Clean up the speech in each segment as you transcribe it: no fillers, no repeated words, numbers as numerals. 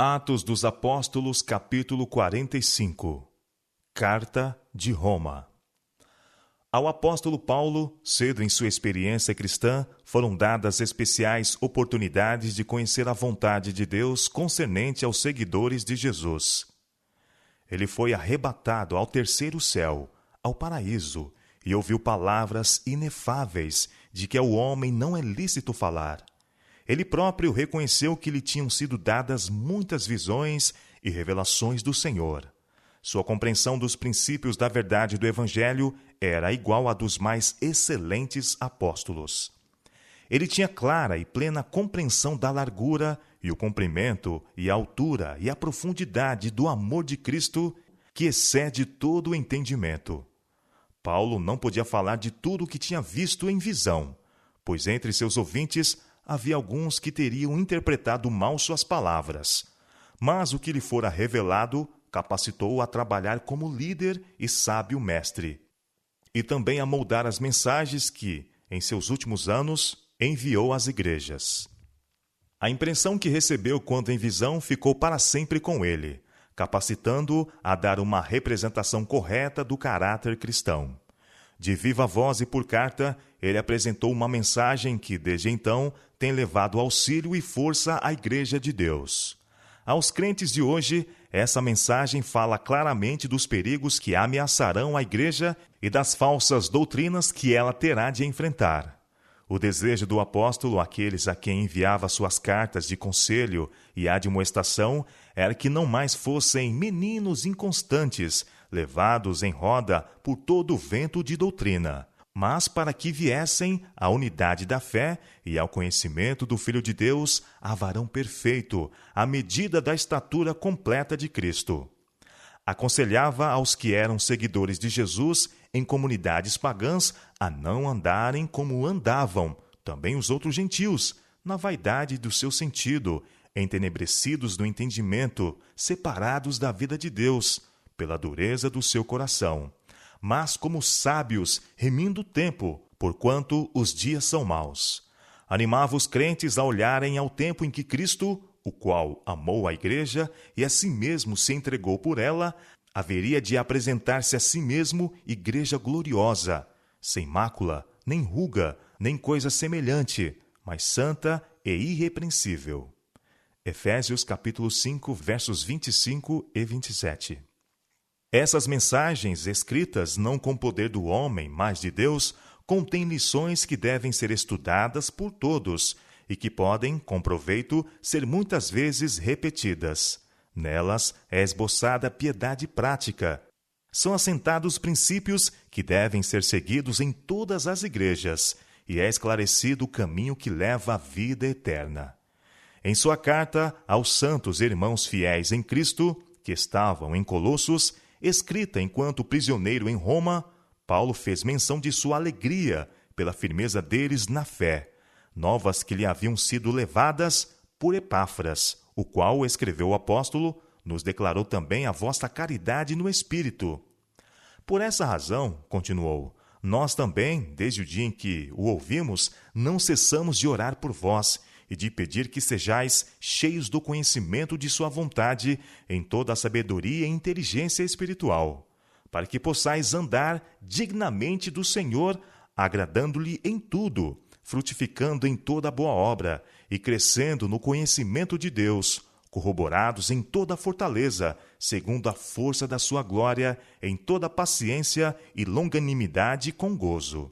Atos dos Apóstolos, capítulo 45. Carta de Roma. Ao apóstolo Paulo, cedo em sua experiência cristã, foram dadas especiais oportunidades de conhecer a vontade de Deus concernente aos seguidores de Jesus. Ele foi arrebatado ao terceiro céu, ao paraíso, e ouviu palavras inefáveis de que ao homem não é lícito falar. Ele próprio reconheceu que lhe tinham sido dadas muitas visões e revelações do Senhor. Sua compreensão dos princípios da verdade do Evangelho era igual à dos mais excelentes apóstolos. Ele tinha clara e plena compreensão da largura e o comprimento e a altura e a profundidade do amor de Cristo, que excede todo o entendimento. Paulo não podia falar de tudo o que tinha visto em visão, pois entre seus ouvintes havia alguns que teriam interpretado mal suas palavras. Mas o que lhe fora revelado capacitou-o a trabalhar como líder e sábio mestre, e também a moldar as mensagens que, em seus últimos anos, enviou às igrejas. A impressão que recebeu quando em visão ficou para sempre com ele, capacitando-o a dar uma representação correta do caráter cristão. De viva voz e por carta, ele apresentou uma mensagem que, desde então, tem levado auxílio e força à Igreja de Deus. Aos crentes de hoje, essa mensagem fala claramente dos perigos que ameaçarão a Igreja e das falsas doutrinas que ela terá de enfrentar. O desejo do apóstolo àqueles a quem enviava suas cartas de conselho e admoestação era que não mais fossem meninos inconstantes, levados em roda por todo o vento de doutrina, mas para que viessem à unidade da fé e ao conhecimento do Filho de Deus, a varão perfeito, à medida da estatura completa de Cristo. Aconselhava aos que eram seguidores de Jesus em comunidades pagãs a não andarem como andavam também os outros gentios, na vaidade do seu sentido, entenebrecidos no entendimento, separados da vida de Deus, pela dureza do seu coração, mas como sábios, remindo o tempo, porquanto os dias são maus. Animava os crentes a olharem ao tempo em que Cristo, o qual amou a Igreja e a si mesmo se entregou por ela, haveria de apresentar-se a si mesmo igreja gloriosa, sem mácula, nem ruga, nem coisa semelhante, mas santa e irrepreensível. Efésios capítulo 5, versos 25 e 27. Essas mensagens, escritas não com poder do homem, mas de Deus, contêm lições que devem ser estudadas por todos e que podem, com proveito, ser muitas vezes repetidas. Nelas é esboçada piedade prática. São assentados princípios que devem ser seguidos em todas as igrejas e é esclarecido o caminho que leva à vida eterna. Em sua carta aos santos irmãos fiéis em Cristo, que estavam em Colossos, escrita enquanto prisioneiro em Roma, Paulo fez menção de sua alegria pela firmeza deles na fé, novas que lhe haviam sido levadas por Epáfras, o qual, escreveu o apóstolo, nos declarou também a vossa caridade no Espírito. Por essa razão, continuou, nós também, desde o dia em que o ouvimos, não cessamos de orar por vós e de pedir que sejais cheios do conhecimento de sua vontade em toda a sabedoria e inteligência espiritual, para que possais andar dignamente do Senhor, agradando-lhe em tudo, frutificando em toda boa obra e crescendo no conhecimento de Deus, corroborados em toda a fortaleza, segundo a força da sua glória, em toda paciência e longanimidade com gozo.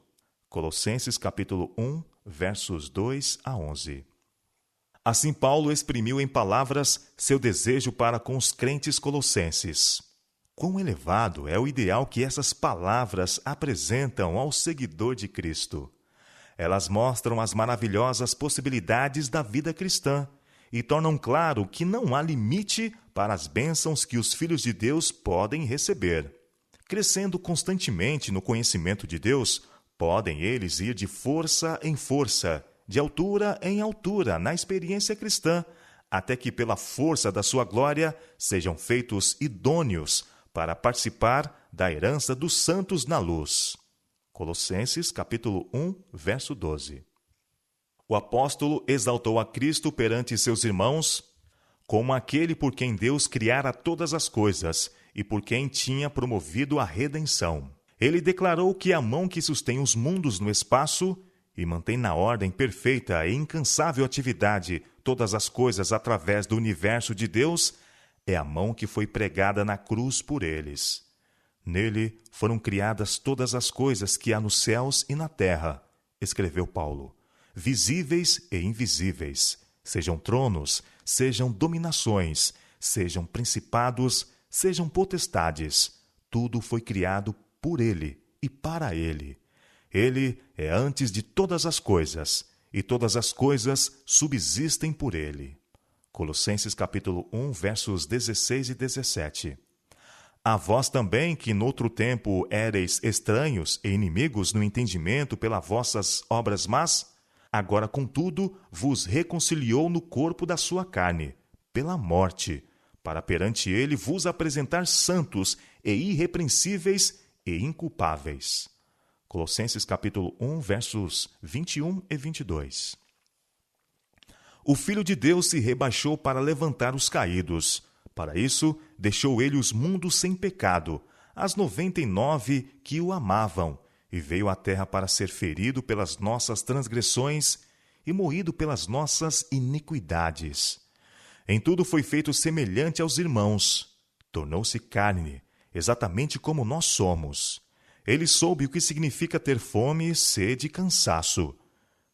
Colossenses capítulo 1, versos 2 a 11. Assim Paulo exprimiu em palavras seu desejo para com os crentes colossenses. Quão elevado é o ideal que essas palavras apresentam ao seguidor de Cristo! Elas mostram as maravilhosas possibilidades da vida cristã e tornam claro que não há limite para as bênçãos que os filhos de Deus podem receber. Crescendo constantemente no conhecimento de Deus, podem eles ir de força em força, de altura em altura na experiência cristã, até que pela força da sua glória sejam feitos idôneos para participar da herança dos santos na luz. Colossenses capítulo 1, verso 12. O apóstolo exaltou a Cristo perante seus irmãos como aquele por quem Deus criara todas as coisas e por quem tinha promovido a redenção. Ele declarou que a mão que sustém os mundos no espaço e mantém na ordem perfeita e incansável atividade todas as coisas através do universo de Deus é a mão que foi pregada na cruz por eles. Nele foram criadas todas as coisas que há nos céus e na terra, escreveu Paulo, visíveis e invisíveis, sejam tronos, sejam dominações, sejam principados, sejam potestades, tudo foi criado por ele e para ele. Ele é antes de todas as coisas, e todas as coisas subsistem por ele. Colossenses capítulo 1, versos 16 e 17. A vós também, que noutro tempo éreis estranhos e inimigos no entendimento pelas vossas obras más, agora, contudo, vos reconciliou no corpo da sua carne, pela morte, para perante ele vos apresentar santos e irrepreensíveis e inculpáveis. Colossenses capítulo 1, versos 21 e 22. O Filho de Deus se rebaixou para levantar os caídos. Para isso, deixou ele os mundos sem pecado, as 99 que o amavam, e veio à terra para ser ferido pelas nossas transgressões e moído pelas nossas iniquidades. Em tudo foi feito semelhante aos irmãos. Tornou-se carne, exatamente como nós somos. Ele soube o que significa ter fome, sede e cansaço.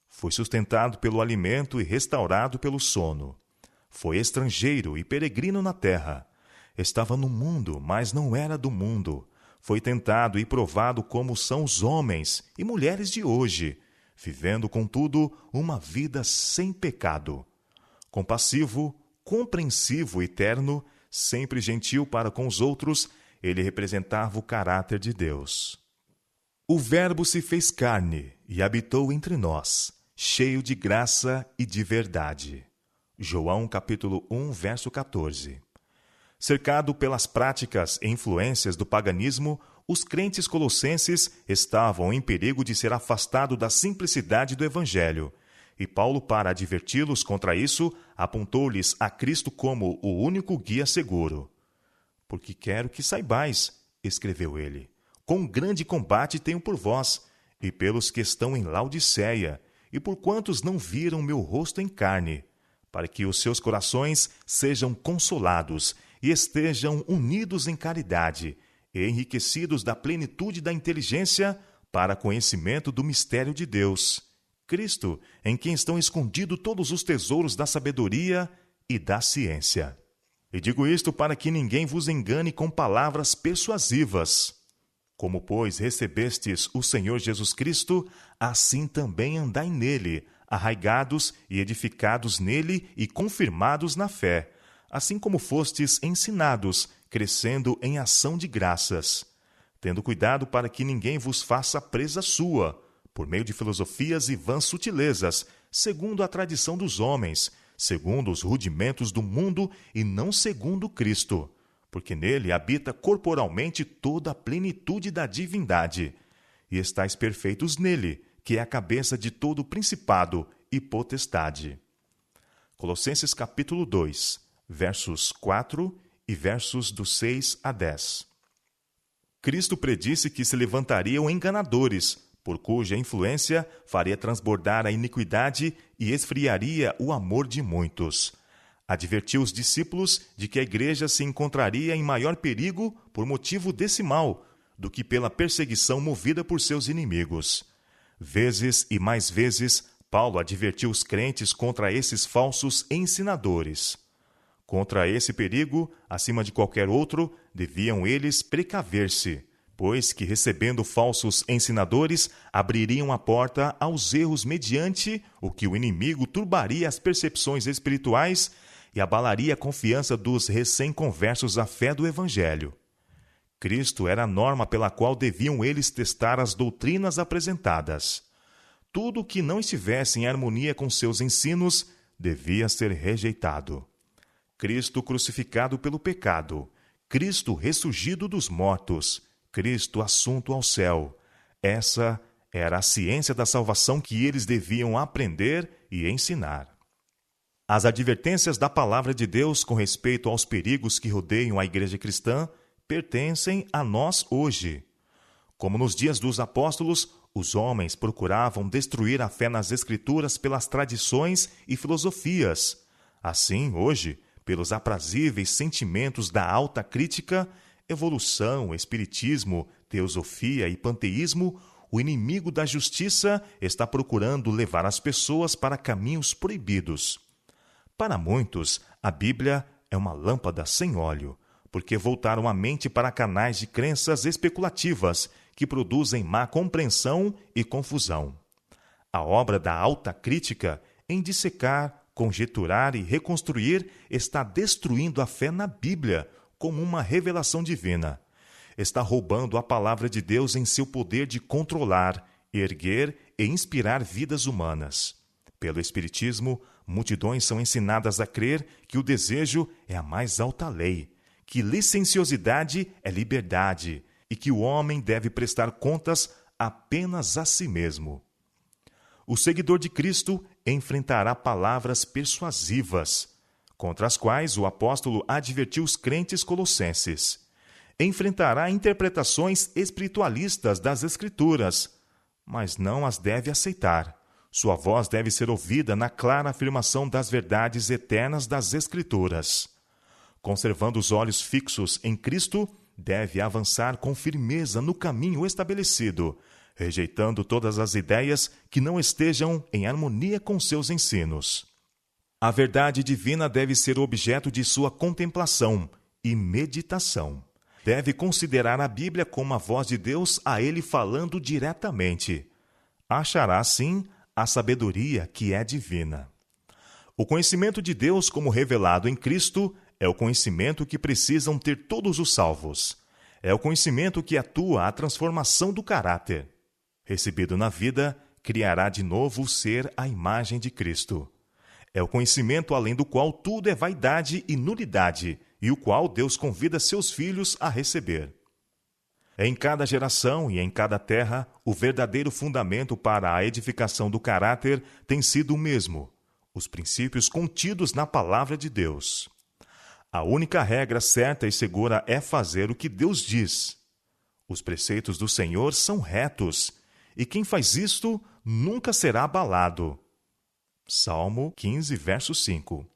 Foi sustentado pelo alimento e restaurado pelo sono. Foi estrangeiro e peregrino na terra. Estava no mundo, mas não era do mundo. Foi tentado e provado como são os homens e mulheres de hoje, vivendo, contudo, uma vida sem pecado. Compassivo, compreensivo e terno, sempre gentil para com os outros, ele representava o caráter de Deus. O Verbo se fez carne e habitou entre nós, cheio de graça e de verdade. João capítulo 1, verso 14. Cercado pelas práticas e influências do paganismo, os crentes colossenses estavam em perigo de ser afastados da simplicidade do Evangelho. E Paulo, para adverti-los contra isso, apontou-lhes a Cristo como o único guia seguro. Porque quero que saibais, escreveu ele, quão grande combate tenho por vós, e pelos que estão em Laodiceia, e por quantos não viram meu rosto em carne, para que os seus corações sejam consolados e estejam unidos em caridade, e enriquecidos da plenitude da inteligência para conhecimento do mistério de Deus, Cristo, em quem estão escondidos todos os tesouros da sabedoria e da ciência. E digo isto para que ninguém vos engane com palavras persuasivas. Como, pois, recebestes o Senhor Jesus Cristo, assim também andai nele, arraigados e edificados nele e confirmados na fé, assim como fostes ensinados, crescendo em ação de graças, tendo cuidado para que ninguém vos faça presa sua, por meio de filosofias e vãs sutilezas, segundo a tradição dos homens, segundo os rudimentos do mundo e não segundo Cristo, porque nele habita corporalmente toda a plenitude da divindade, e estáis perfeitos nele, que é a cabeça de todo o principado e potestade. Colossenses capítulo 2, versos 4 e versos do 6 a 10. Cristo predisse que se levantariam enganadores, por cuja influência faria transbordar a iniquidade e esfriaria o amor de muitos. Advertiu os discípulos de que a igreja se encontraria em maior perigo por motivo desse mal do que pela perseguição movida por seus inimigos. Vezes e mais vezes, Paulo advertiu os crentes contra esses falsos ensinadores. Contra esse perigo, acima de qualquer outro, deviam eles precaver-se, pois que, recebendo falsos ensinadores, abririam a porta aos erros mediante o que o inimigo turbaria as percepções espirituais e abalaria a confiança dos recém-conversos à fé do Evangelho. Cristo era a norma pela qual deviam eles testar as doutrinas apresentadas. Tudo que não estivesse em harmonia com seus ensinos devia ser rejeitado. Cristo crucificado pelo pecado, Cristo ressurgido dos mortos, Cristo assunto ao céu. Essa era a ciência da salvação que eles deviam aprender e ensinar. As advertências da palavra de Deus com respeito aos perigos que rodeiam a igreja cristã pertencem a nós hoje. Como nos dias dos apóstolos, os homens procuravam destruir a fé nas Escrituras pelas tradições e filosofias. Assim, hoje, pelos aprazíveis sentimentos da alta crítica, evolução, espiritismo, teosofia e panteísmo, o inimigo da justiça está procurando levar as pessoas para caminhos proibidos. Para muitos, a Bíblia é uma lâmpada sem óleo, porque voltaram a mente para canais de crenças especulativas que produzem má compreensão e confusão. A obra da alta crítica, em dissecar, conjecturar e reconstruir, está destruindo a fé na Bíblia como uma revelação divina. Está roubando a palavra de Deus em seu poder de controlar, erguer e inspirar vidas humanas. Pelo Espiritismo, multidões são ensinadas a crer que o desejo é a mais alta lei, que licenciosidade é liberdade e que o homem deve prestar contas apenas a si mesmo. O seguidor de Cristo enfrentará palavras persuasivas, contra as quais o apóstolo advertiu os crentes colossenses. Enfrentará interpretações espiritualistas das Escrituras, mas não as deve aceitar. Sua voz deve ser ouvida na clara afirmação das verdades eternas das Escrituras. Conservando os olhos fixos em Cristo, deve avançar com firmeza no caminho estabelecido, rejeitando todas as ideias que não estejam em harmonia com seus ensinos. A verdade divina deve ser objeto de sua contemplação e meditação. Deve considerar a Bíblia como a voz de Deus a ele falando diretamente. Achará, assim, a sabedoria que é divina. O conhecimento de Deus como revelado em Cristo é o conhecimento que precisam ter todos os salvos. É o conhecimento que atua a transformação do caráter. Recebido na vida, criará de novo o ser à imagem de Cristo. É o conhecimento além do qual tudo é vaidade e nulidade, e o qual Deus convida seus filhos a receber. Em cada geração e em cada terra, o verdadeiro fundamento para a edificação do caráter tem sido o mesmo, os princípios contidos na palavra de Deus. A única regra certa e segura é fazer o que Deus diz. Os preceitos do Senhor são retos, e quem faz isto nunca será abalado. Salmo 15, verso 5.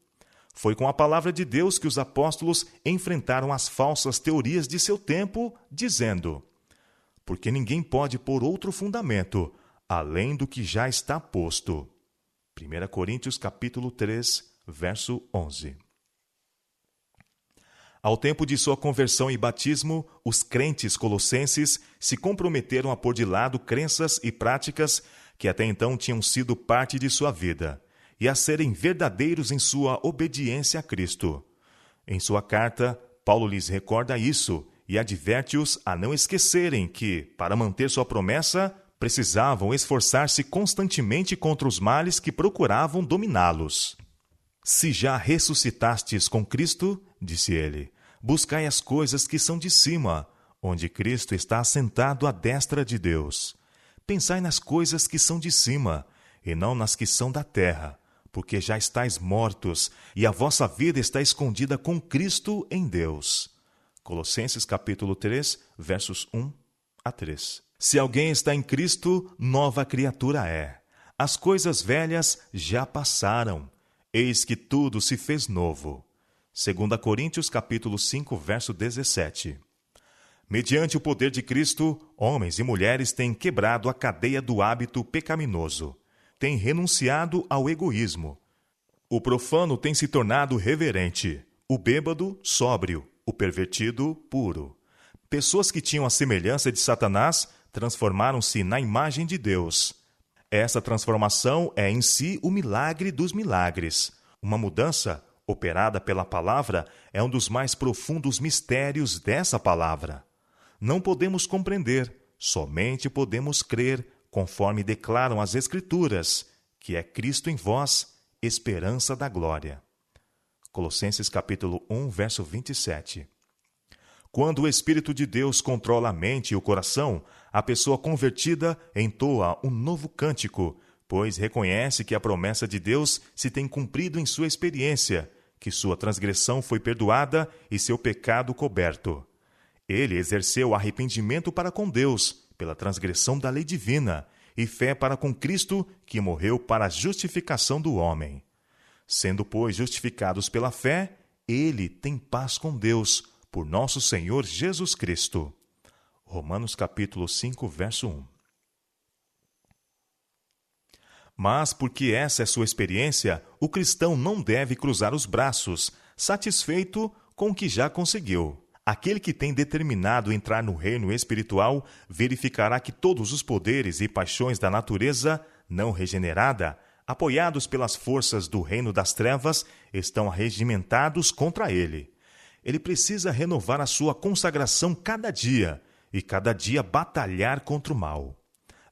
Foi com a palavra de Deus que os apóstolos enfrentaram as falsas teorias de seu tempo, dizendo: porque ninguém pode pôr outro fundamento, além do que já está posto. 1 Coríntios capítulo 3, verso 11. Ao tempo de sua conversão e batismo, os crentes colossenses se comprometeram a pôr de lado crenças e práticas que até então tinham sido parte de sua vida, e a serem verdadeiros em sua obediência a Cristo. Em sua carta, Paulo lhes recorda isso e adverte-os a não esquecerem que, para manter sua promessa, precisavam esforçar-se constantemente contra os males que procuravam dominá-los. Se já ressuscitastes com Cristo, disse ele, buscai as coisas que são de cima, onde Cristo está assentado à destra de Deus. Pensai nas coisas que são de cima, e não nas que são da terra, porque já estáis mortos, e a vossa vida está escondida com Cristo em Deus. Colossenses capítulo 3, versos 1 a 3. Se alguém está em Cristo, nova criatura é. As coisas velhas já passaram, eis que tudo se fez novo. 2 Coríntios capítulo 5, verso 17. Mediante o poder de Cristo, homens e mulheres têm quebrado a cadeia do hábito pecaminoso. Têm renunciado ao egoísmo. O profano tem se tornado reverente, o bêbado, sóbrio, o pervertido, puro. Pessoas que tinham a semelhança de Satanás transformaram-se na imagem de Deus. Essa transformação é em si o milagre dos milagres. Uma mudança operada pela palavra é um dos mais profundos mistérios dessa palavra. Não podemos compreender, somente podemos crer, conforme declaram as Escrituras, que é Cristo em vós, esperança da glória. Colossenses capítulo 1, verso 27. Quando o Espírito de Deus controla a mente e o coração, a pessoa convertida entoa um novo cântico, pois reconhece que a promessa de Deus se tem cumprido em sua experiência, que sua transgressão foi perdoada e seu pecado coberto. Ele exerceu arrependimento para com Deus, pela transgressão da lei divina, e fé para com Cristo, que morreu para a justificação do homem. Sendo, pois, justificados pela fé, ele tem paz com Deus, por nosso Senhor Jesus Cristo. Romanos capítulo 5, verso 1. Mas, porque essa é sua experiência, o cristão não deve cruzar os braços, satisfeito com o que já conseguiu. Aquele que tem determinado entrar no reino espiritual verificará que todos os poderes e paixões da natureza não regenerada, apoiados pelas forças do reino das trevas, estão arregimentados contra ele. Ele precisa renovar a sua consagração cada dia, e cada dia batalhar contra o mal.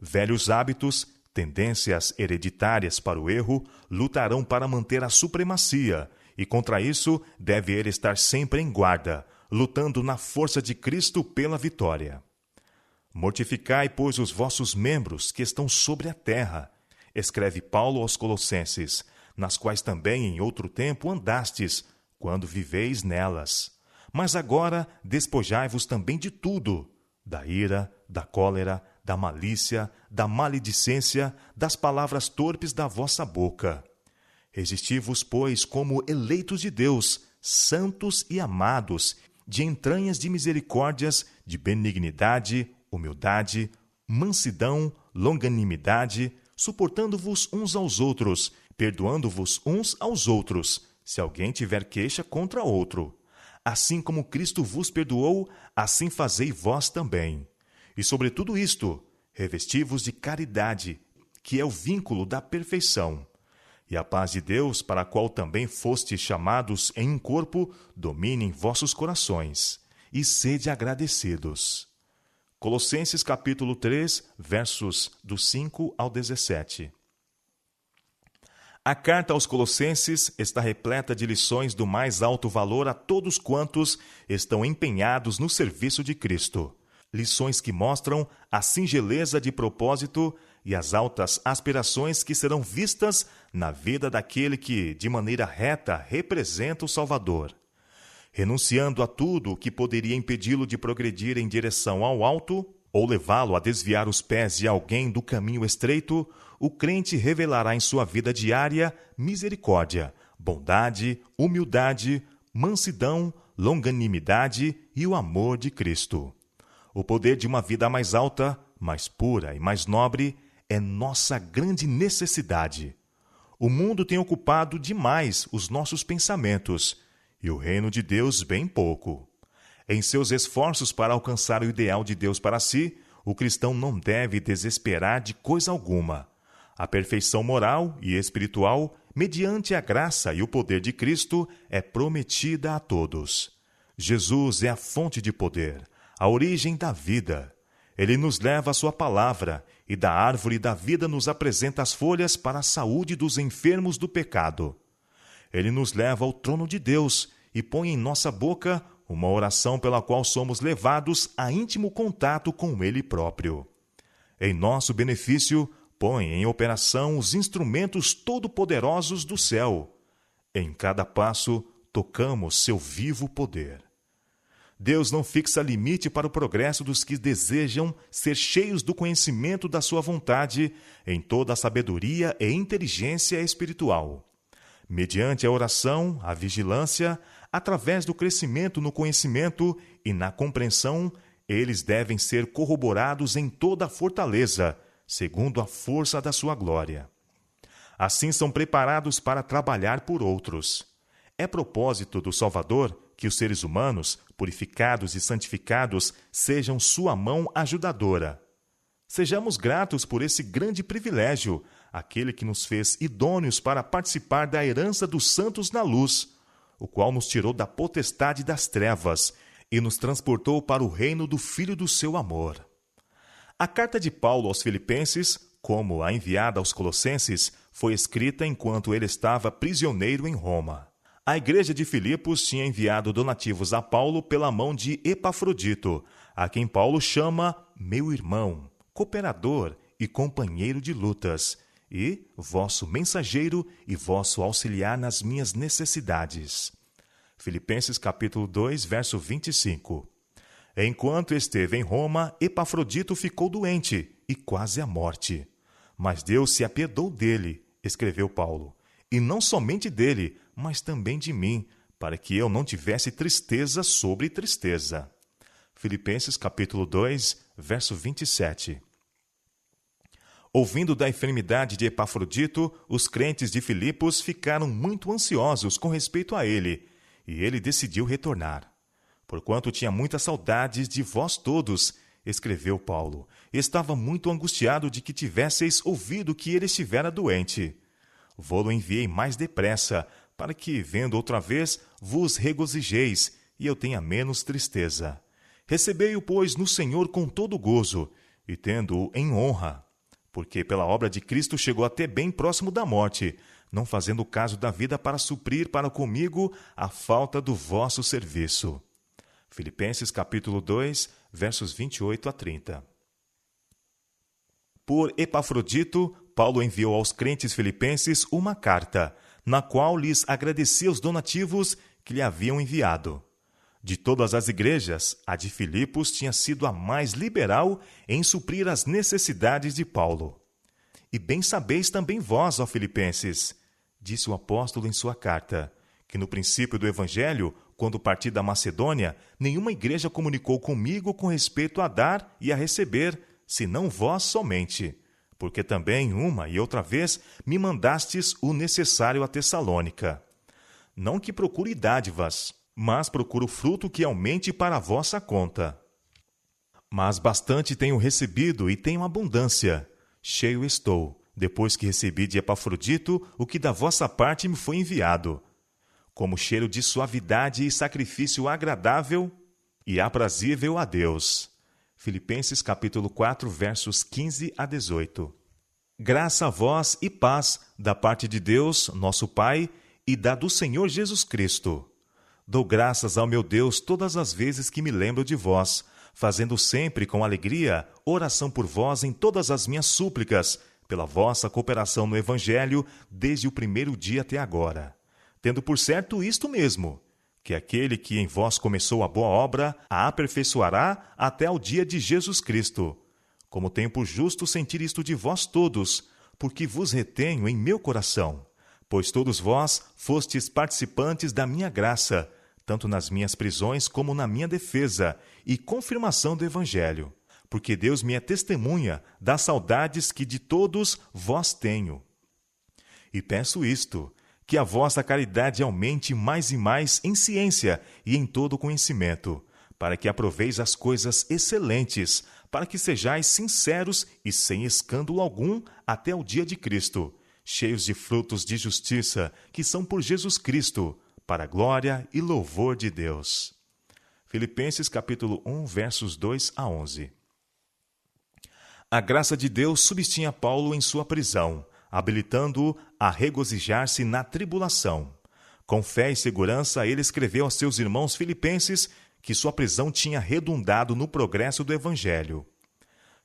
Velhos hábitos, tendências hereditárias para o erro, lutarão para manter a supremacia, e contra isso deve ele estar sempre em guarda, lutando na força de Cristo pela vitória. Mortificai, pois, os vossos membros que estão sobre a terra, escreve Paulo aos Colossenses, nas quais também em outro tempo andastes, quando viveis nelas. Mas agora despojai-vos também de tudo, da ira, da cólera, da malícia, da maledicência, das palavras torpes da vossa boca. Resisti-vos, pois, como eleitos de Deus, santos e amados, de entranhas de misericórdias, de benignidade, humildade, mansidão, longanimidade, suportando-vos uns aos outros, perdoando-vos uns aos outros, se alguém tiver queixa contra outro. Assim como Cristo vos perdoou, assim fazei vós também. E sobre tudo isto, revesti-vos de caridade, que é o vínculo da perfeição. E a paz de Deus, para a qual também fostes chamados em um corpo, domine em vossos corações, e sede agradecidos. Colossenses capítulo 3, versos do 5 ao 17. A carta aos Colossenses está repleta de lições do mais alto valor a todos quantos estão empenhados no serviço de Cristo. Lições que mostram a singeleza de propósito e as altas aspirações que serão vistas na vida daquele que, de maneira reta, representa o Salvador. Renunciando a tudo o que poderia impedi-lo de progredir em direção ao alto, ou levá-lo a desviar os pés de alguém do caminho estreito, o crente revelará em sua vida diária misericórdia, bondade, humildade, mansidão, longanimidade e o amor de Cristo. O poder de uma vida mais alta, mais pura e mais nobre é nossa grande necessidade. O mundo tem ocupado demais os nossos pensamentos e o reino de Deus bem pouco. Em seus esforços para alcançar o ideal de Deus para si, o cristão não deve desesperar de coisa alguma. A perfeição moral e espiritual, mediante a graça e o poder de Cristo, é prometida a todos. Jesus é a fonte de poder, a origem da vida. Ele nos leva a sua palavra, e da árvore da vida nos apresenta as folhas para a saúde dos enfermos do pecado. Ele nos leva ao trono de Deus e põe em nossa boca uma oração pela qual somos levados a íntimo contato com Ele próprio. Em nosso benefício, põe em operação os instrumentos todo-poderosos do céu. Em cada passo, tocamos seu vivo poder. Deus não fixa limite para o progresso dos que desejam ser cheios do conhecimento da sua vontade em toda a sabedoria e inteligência espiritual. Mediante a oração, a vigilância, através do crescimento no conhecimento e na compreensão, eles devem ser corroborados em toda a fortaleza, segundo a força da sua glória. Assim são preparados para trabalhar por outros. É propósito do Salvador que os seres humanos, purificados e santificados, sejam sua mão ajudadora. Sejamos gratos por esse grande privilégio, aquele que nos fez idôneos para participar da herança dos santos na luz, o qual nos tirou da potestade das trevas e nos transportou para o reino do Filho do seu amor. A carta de Paulo aos Filipenses, como a enviada aos Colossenses, foi escrita enquanto ele estava prisioneiro em Roma. A igreja de Filipos tinha enviado donativos a Paulo pela mão de Epafrodito, a quem Paulo chama meu irmão, cooperador e companheiro de lutas, e vosso mensageiro e vosso auxiliar nas minhas necessidades. Filipenses capítulo 2, verso 25. Enquanto esteve em Roma, Epafrodito ficou doente e quase à morte. Mas Deus se apiedou dele, escreveu Paulo, e não somente dele, mas também de mim, para que eu não tivesse tristeza sobre tristeza. Filipenses capítulo 2, verso 27. Ouvindo da enfermidade de Epafrodito, os crentes de Filipos ficaram muito ansiosos com respeito a ele, e ele decidiu retornar. Porquanto tinha muitas saudades de vós todos, escreveu Paulo, estava muito angustiado de que tivesseis ouvido que ele estivera doente. Vô-lo enviei mais depressa, para que, vendo outra vez, vos regozijeis, e eu tenha menos tristeza. Recebei-o, pois, no Senhor com todo gozo, e tendo-o em honra, porque pela obra de Cristo chegou até bem próximo da morte, não fazendo caso da vida para suprir para comigo a falta do vosso serviço. Filipenses capítulo 2, versos 28 a 30. Por Epafrodito, Paulo enviou aos crentes filipenses uma carta, na qual lhes agradecia os donativos que lhe haviam enviado. De todas as igrejas, a de Filipos tinha sido a mais liberal em suprir as necessidades de Paulo. E bem sabeis também vós, ó Filipenses, disse o apóstolo em sua carta, que no princípio do Evangelho, quando parti da Macedônia, nenhuma igreja comunicou comigo com respeito a dar e a receber, senão vós somente, porque também uma e outra vez me mandastes o necessário a Tessalônica. Não que procure dádivas, mas procuro fruto que aumente para a vossa conta. Mas bastante tenho recebido e tenho abundância. Cheio estou, depois que recebi de Epafrodito o que da vossa parte me foi enviado, como cheiro de suavidade e sacrifício agradável e aprazível a Deus. Filipenses capítulo 4, versos 15 a 18. Graça a vós e paz da parte de Deus, nosso Pai, e da do Senhor Jesus Cristo. Dou graças ao meu Deus todas as vezes que me lembro de vós, fazendo sempre com alegria oração por vós em todas as minhas súplicas, pela vossa cooperação no Evangelho desde o primeiro dia até agora. Tendo por certo isto mesmo, que aquele que em vós começou a boa obra a aperfeiçoará até ao dia de Jesus Cristo. Como tenho por justo sentir isto de vós todos, porque vos retenho em meu coração, pois todos vós fostes participantes da minha graça, tanto nas minhas prisões como na minha defesa e confirmação do Evangelho, porque Deus me é testemunha das saudades que de todos vós tenho. E peço isto, que a vossa caridade aumente mais e mais em ciência e em todo conhecimento, para que aproveis as coisas excelentes, para que sejais sinceros e sem escândalo algum até o dia de Cristo, cheios de frutos de justiça, que são por Jesus Cristo, para a glória e louvor de Deus. Filipenses capítulo 1, versos 2 a 11. A graça de Deus subtinha Paulo em sua prisão, habilitando-o a regozijar-se na tribulação. Com fé e segurança, ele escreveu aos seus irmãos filipenses que sua prisão tinha redundado no progresso do Evangelho.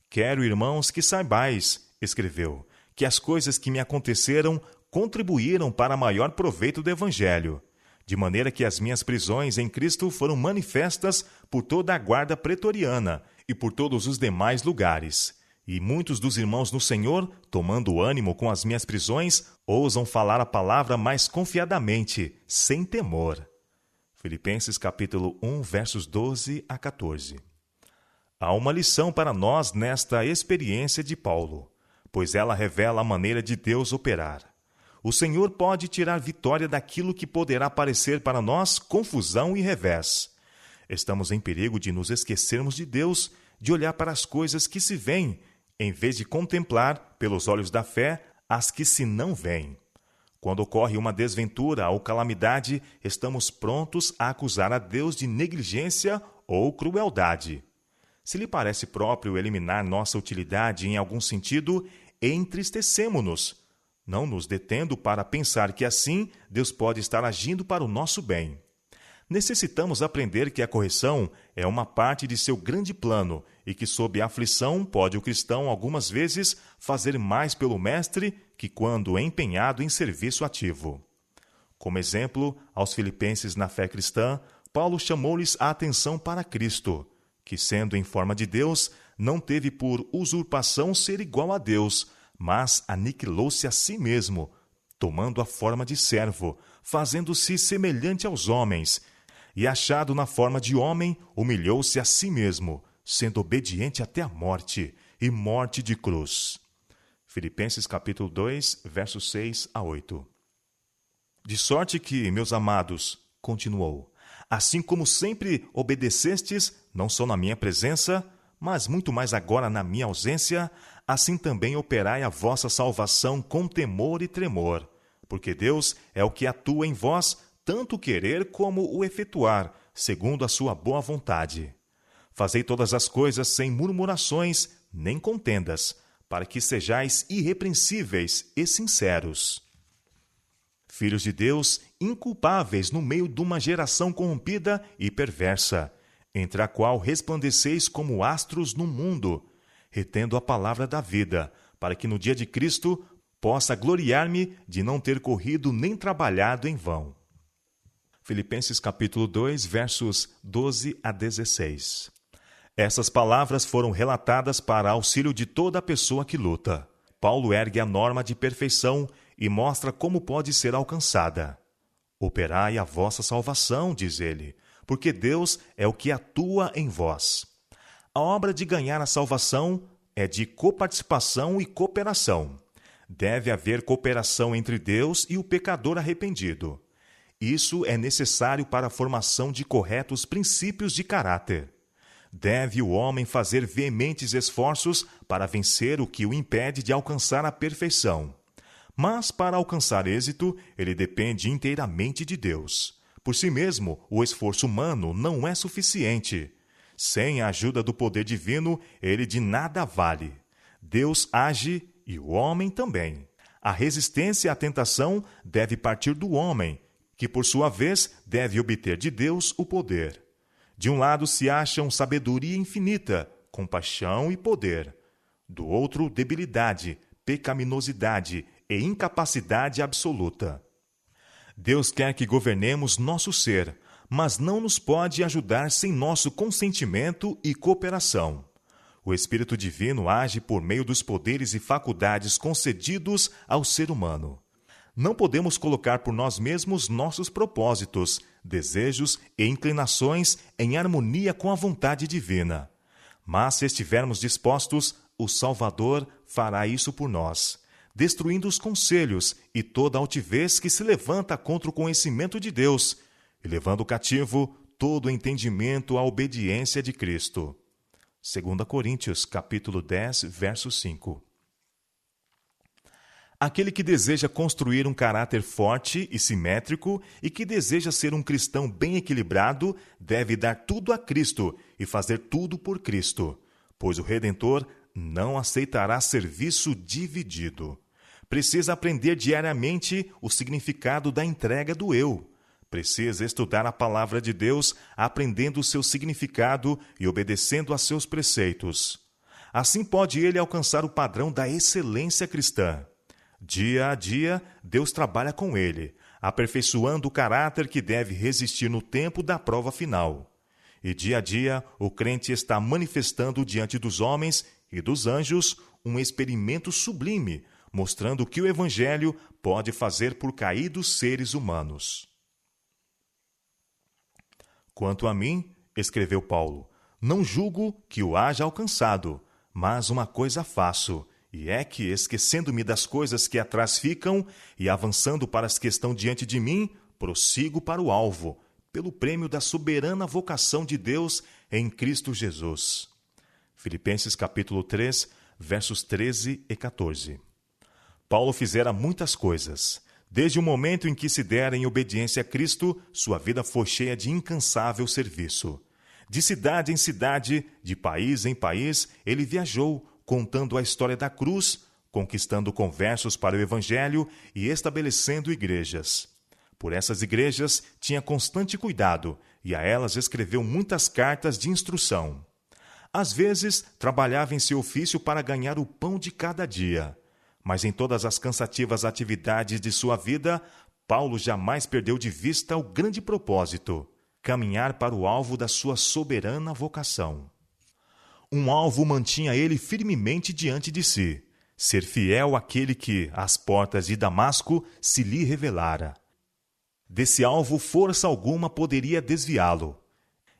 Quero, irmãos, que saibais, escreveu, que as coisas que me aconteceram contribuíram para maior proveito do Evangelho, de maneira que as minhas prisões em Cristo foram manifestas por toda a guarda pretoriana e por todos os demais lugares. E muitos dos irmãos no Senhor, tomando ânimo com as minhas prisões, ousam falar a palavra mais confiadamente, sem temor. Filipenses capítulo 1, versos 12 a 14. Há uma lição para nós nesta experiência de Paulo, pois ela revela a maneira de Deus operar. O Senhor pode tirar vitória daquilo que poderá parecer para nós confusão e revés. Estamos em perigo de nos esquecermos de Deus, de olhar para as coisas que se veem, em vez de contemplar, pelos olhos da fé, as que se não veem. Quando ocorre uma desventura ou calamidade, estamos prontos a acusar a Deus de negligência ou crueldade. Se lhe parece próprio eliminar nossa utilidade em algum sentido, entristecemo-nos, não nos detendo para pensar que assim Deus pode estar agindo para o nosso bem. Necessitamos aprender que a correção é uma parte de seu grande plano e que, sob a aflição, pode o cristão, algumas vezes, fazer mais pelo Mestre que quando empenhado em serviço ativo. Como exemplo, aos filipenses na fé cristã, Paulo chamou-lhes a atenção para Cristo, que, sendo em forma de Deus, não teve por usurpação ser igual a Deus, mas aniquilou-se a si mesmo, tomando a forma de servo, fazendo-se semelhante aos homens, e achado na forma de homem, humilhou-se a si mesmo, sendo obediente até a morte, e morte de cruz. Filipenses capítulo 2, versos 6 a 8. De sorte que, meus amados, continuou, assim como sempre obedecestes, não só na minha presença, mas muito mais agora na minha ausência, assim também operai a vossa salvação com temor e tremor, porque Deus é o que atua em vós, tanto o querer como o efetuar, segundo a sua boa vontade. Fazei todas as coisas sem murmurações, nem contendas, para que sejais irrepreensíveis e sinceros. Filhos de Deus, inculpáveis no meio de uma geração corrompida e perversa, entre a qual resplandeceis como astros no mundo, retendo a palavra da vida, para que no dia de Cristo possa gloriar-me de não ter corrido nem trabalhado em vão. Filipenses capítulo 2, versos 12 a 16. Essas palavras foram relatadas para auxílio de toda pessoa que luta. Paulo ergue a norma de perfeição e mostra como pode ser alcançada. Operai a vossa salvação, diz ele, porque Deus é o que atua em vós. A obra de ganhar a salvação é de coparticipação e cooperação. Deve haver cooperação entre Deus e o pecador arrependido. Isso é necessário para a formação de corretos princípios de caráter. Deve o homem fazer veementes esforços para vencer o que o impede de alcançar a perfeição. Mas, para alcançar êxito, ele depende inteiramente de Deus. Por si mesmo, o esforço humano não é suficiente. Sem a ajuda do poder divino, ele de nada vale. Deus age e o homem também. A resistência à tentação deve partir do homem, que, por sua vez, deve obter de Deus o poder. De um lado se acham sabedoria infinita, compaixão e poder. Do outro, debilidade, pecaminosidade e incapacidade absoluta. Deus quer que governemos nosso ser, mas não nos pode ajudar sem nosso consentimento e cooperação. O Espírito Divino age por meio dos poderes e faculdades concedidos ao ser humano. Não podemos colocar por nós mesmos nossos propósitos, desejos e inclinações em harmonia com a vontade divina. Mas, se estivermos dispostos, o Salvador fará isso por nós, destruindo os conselhos e toda altivez que se levanta contra o conhecimento de Deus, e levando cativo todo o entendimento à obediência de Cristo. 2 Coríntios, capítulo 10, verso 5. Aquele que deseja construir um caráter forte e simétrico e que deseja ser um cristão bem equilibrado, deve dar tudo a Cristo e fazer tudo por Cristo, pois o Redentor não aceitará serviço dividido. Precisa aprender diariamente o significado da entrega do eu. Precisa estudar a palavra de Deus, aprendendo o seu significado e obedecendo a seus preceitos. Assim pode ele alcançar o padrão da excelência cristã. Dia a dia, Deus trabalha com ele, aperfeiçoando o caráter que deve resistir no tempo da prova final. E dia a dia, o crente está manifestando diante dos homens e dos anjos um experimento sublime, mostrando o que o Evangelho pode fazer por caídos seres humanos. Quanto a mim, escreveu Paulo, não julgo que o haja alcançado, mas uma coisa faço, e é que, esquecendo-me das coisas que atrás ficam e avançando para as que estão diante de mim, prossigo para o alvo, pelo prêmio da soberana vocação de Deus em Cristo Jesus. Filipenses capítulo 3, versos 13 e 14. Paulo fizera muitas coisas. Desde o momento em que se dera em obediência a Cristo, sua vida foi cheia de incansável serviço. De cidade em cidade, de país em país, ele viajou, contando a história da cruz, conquistando conversos para o Evangelho e estabelecendo igrejas. Por essas igrejas tinha constante cuidado e a elas escreveu muitas cartas de instrução. Às vezes, trabalhava em seu ofício para ganhar o pão de cada dia. Mas em todas as cansativas atividades de sua vida, Paulo jamais perdeu de vista o grande propósito: caminhar para o alvo da sua soberana vocação. Um alvo mantinha ele firmemente diante de si: ser fiel àquele que, às portas de Damasco, se lhe revelara. Desse alvo, força alguma poderia desviá-lo.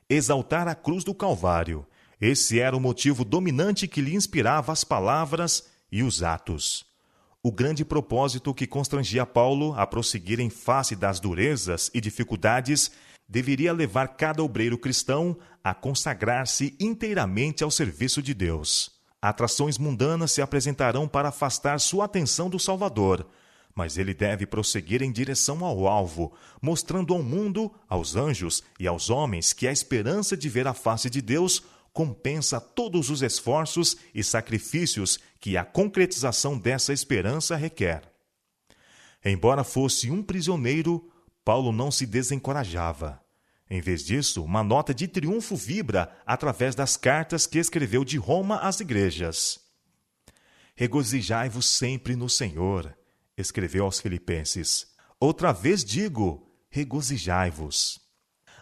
Exaltar a cruz do Calvário. Esse era o motivo dominante que lhe inspirava as palavras e os atos. O grande propósito que constrangia Paulo a prosseguir em face das durezas e dificuldades deveria levar cada obreiro cristão a consagrar-se inteiramente ao serviço de Deus. Atrações mundanas se apresentarão para afastar sua atenção do Salvador, mas ele deve prosseguir em direção ao alvo, mostrando ao mundo, aos anjos e aos homens que a esperança de ver a face de Deus compensa todos os esforços e sacrifícios que a concretização dessa esperança requer. Embora fosse um prisioneiro, Paulo não se desencorajava. Em vez disso, uma nota de triunfo vibra através das cartas que escreveu de Roma às igrejas. Regozijai-vos sempre no Senhor, escreveu aos Filipenses. Outra vez digo, regozijai-vos.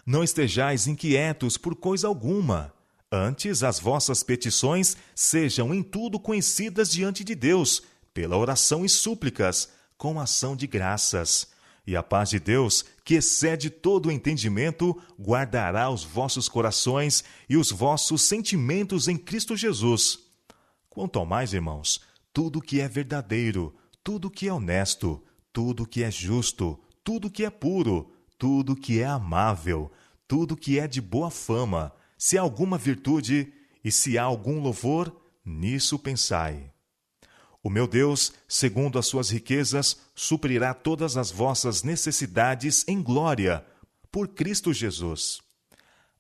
Não estejais inquietos por coisa alguma. Antes, as vossas petições sejam em tudo conhecidas diante de Deus, pela oração e súplicas, com ação de graças. E a paz de Deus, que excede todo o entendimento, guardará os vossos corações e os vossos sentimentos em Cristo Jesus. Quanto ao mais, irmãos, tudo que é verdadeiro, tudo que é honesto, tudo que é justo, tudo que é puro, tudo que é amável, tudo que é de boa fama, se há alguma virtude e se há algum louvor, nisso pensai. O meu Deus, segundo as suas riquezas, suprirá todas as vossas necessidades em glória, por Cristo Jesus.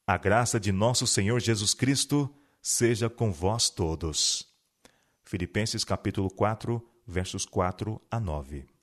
A graça de nosso Senhor Jesus Cristo seja com vós todos. Filipenses capítulo 4, versos 4 a 9.